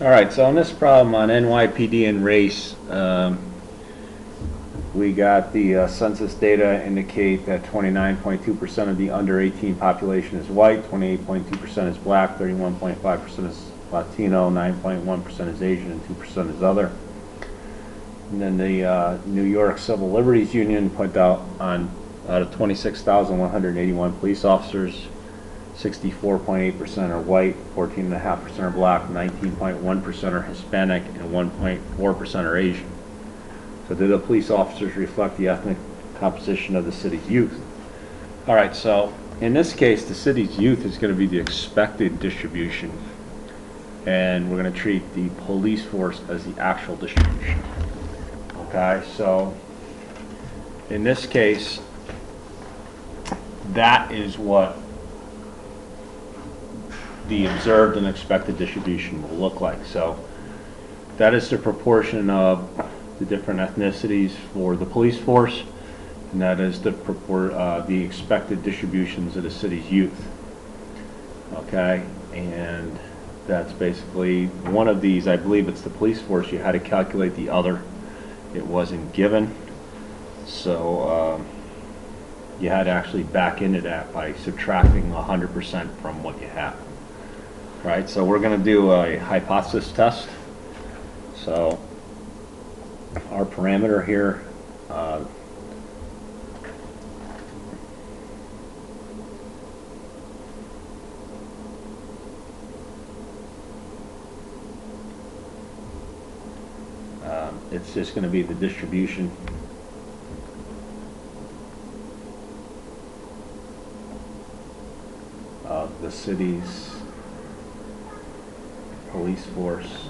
All right, so on this problem on NYPD and race, we got the census data indicate that 29.2% of the under 18 population is white, 28.2% is black, 31.5% is Latino, 9.1% is Asian, and 2% is other. And then the New York Civil Liberties Union put out of 26,181 police officers, 64.8% are white, 14.5% are black, 19.1% are Hispanic, and 1.4% are Asian. So do the police officers reflect the ethnic composition of the city's youth? All right, so in this case, the city's youth is going to be the expected distribution, and we're going to treat the police force as the actual distribution. Okay, so in this case, that is what the observed and expected distribution will look like. So that is the proportion of the different ethnicities for the police force, and that is the expected distributions of the city's youth. Okay, and that's basically one of these. I believe it's the police force. You had to calculate the other. It wasn't given, so you had to actually back into that by subtracting 100% from what you have. Right, so we're going to do a hypothesis test. So our parameter here, it's just going to be the distribution of the city's police force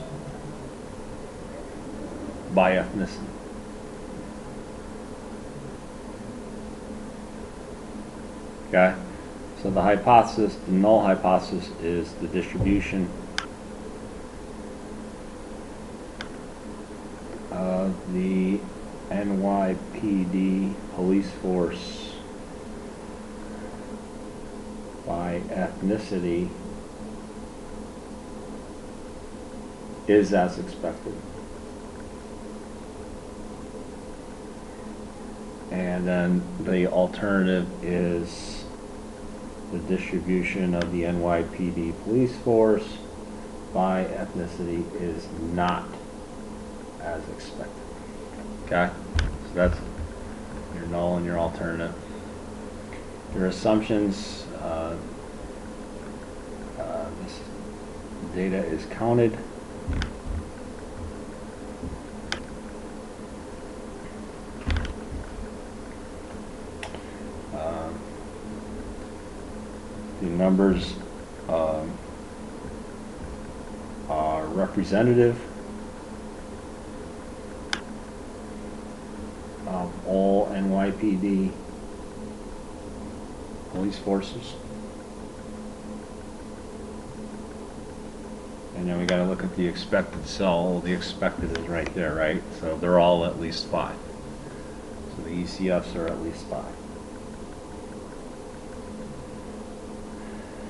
by ethnicity. Okay, so the hypothesis, the null hypothesis, is the distribution of the NYPD police force by ethnicity is as expected. And then the alternative is the distribution of the NYPD police force by ethnicity is not as expected. Okay, so that's your null and your alternative. Your assumptions, this data is counted. The numbers are representative of all NYPD police forces. And then we got to look at the expected cell. The expected is right there, right? So they're all at least 5. So the ECFs are at least 5.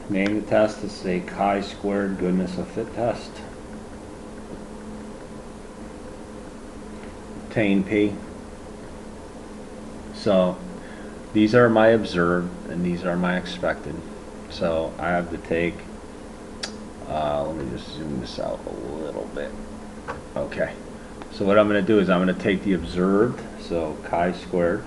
Name the test. It's a chi-squared goodness of fit test. Obtain P. So these are my observed and these are my expected. So I have to take, let me just zoom this out a little bit. Okay. So what I'm going to do is I'm going to take the observed, so chi-squared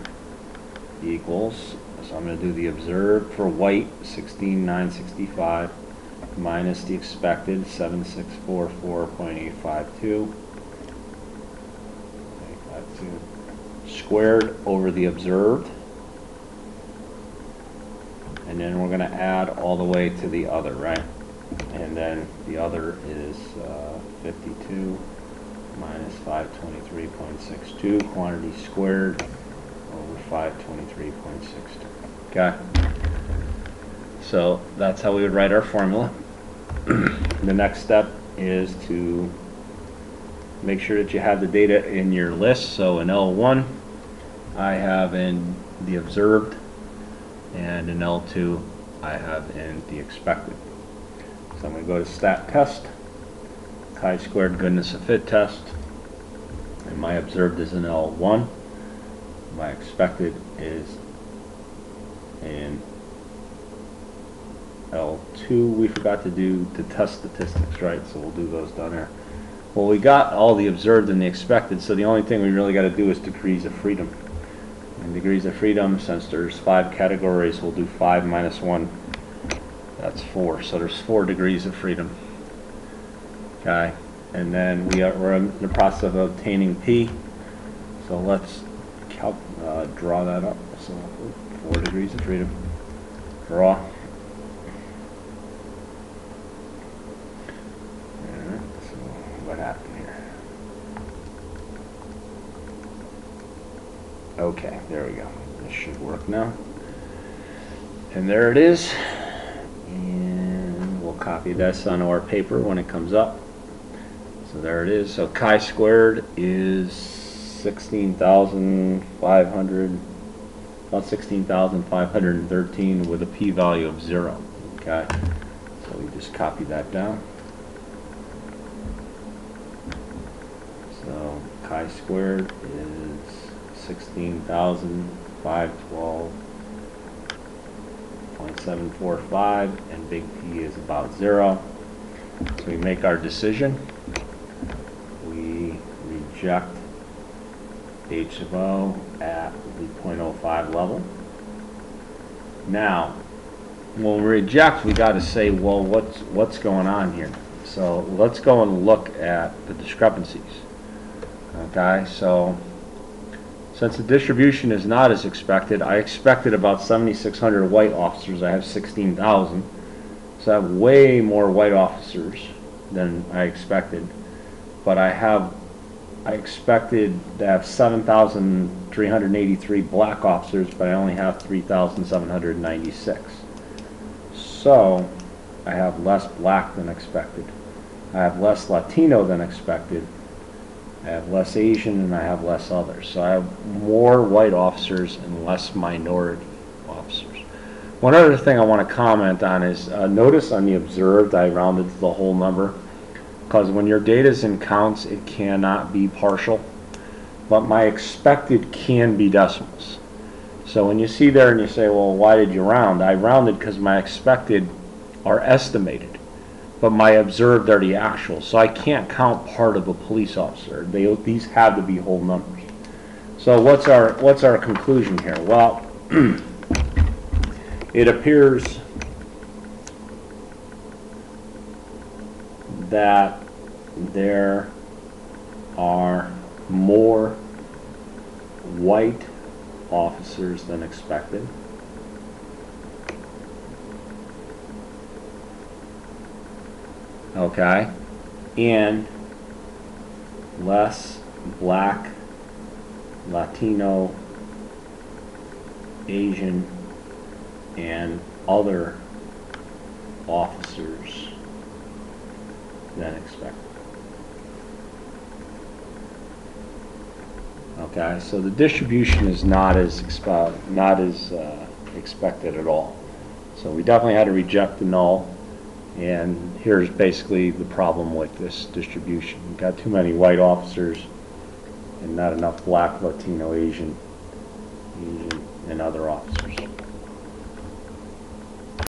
equals, so I'm going to do the observed for white, 16,965, minus the expected, 7644.852, squared over the observed, and then we're going to add all the way to the other, right? And then the other is 52 minus 523.62, quantity squared over 523.62. Okay, so that's how we would write our formula. The next step is to make sure that you have the data in your list. So in L1 I have in the observed, and in L2 I have in the expected. So I'm going to go to stat test, chi-squared goodness of fit test. And my observed is an L1. My expected is an L2. We forgot to do the test statistics, right? So we'll do those down there. Well, we got all the observed and the expected, so the only thing we really got to do is degrees of freedom. And degrees of freedom, since there's 5 categories, we'll do 5 minus 1. That's 4. So there's 4 degrees of freedom. Okay, and then we're in the process of obtaining P. So let's draw that up. So 4 degrees of freedom. Draw. So what happened here? Okay, there we go. This should work now. And there it is. And we'll copy this onto our paper when it comes up. So there it is. So chi-squared is 16,500, about 16,513 with a p-value of 0. Okay, so we just copy that down. So chi-squared is 16,512.745, and big P is about 0. So we make our decision. We reject H of O at the 0.05 level. Now, when we reject, we got to say, well, what's going on here? So let's go and look at the discrepancies. Okay, so since the distribution is not as expected, I expected about 7,600 white officers. I have 16,000. So I have way more white officers than I expected. But I expected to have 7,383 black officers, but I only have 3,796. So I have less black than expected. I have less Latino than expected. I have less Asian, and I have less others. So I have more white officers and less minority officers. One other thing I want to comment on is notice on the observed I rounded to the whole number, because when your data is in counts it cannot be partial, but my expected can be decimals. So when you see there and you say, well, why did you round? I rounded because my expected are estimated, but my observed are the actual. So I can't count part of a police officer. These have to be whole numbers. So what's our conclusion here? Well, it appears that there are more white officers than expected. Okay, and less black, Latino, Asian, and other officers than expected. Okay, so the distribution is not as expected at all. So we definitely had to reject the null, and here's basically the problem with this distribution. We've got too many white officers and not enough black, Latino, Asian, and other officers.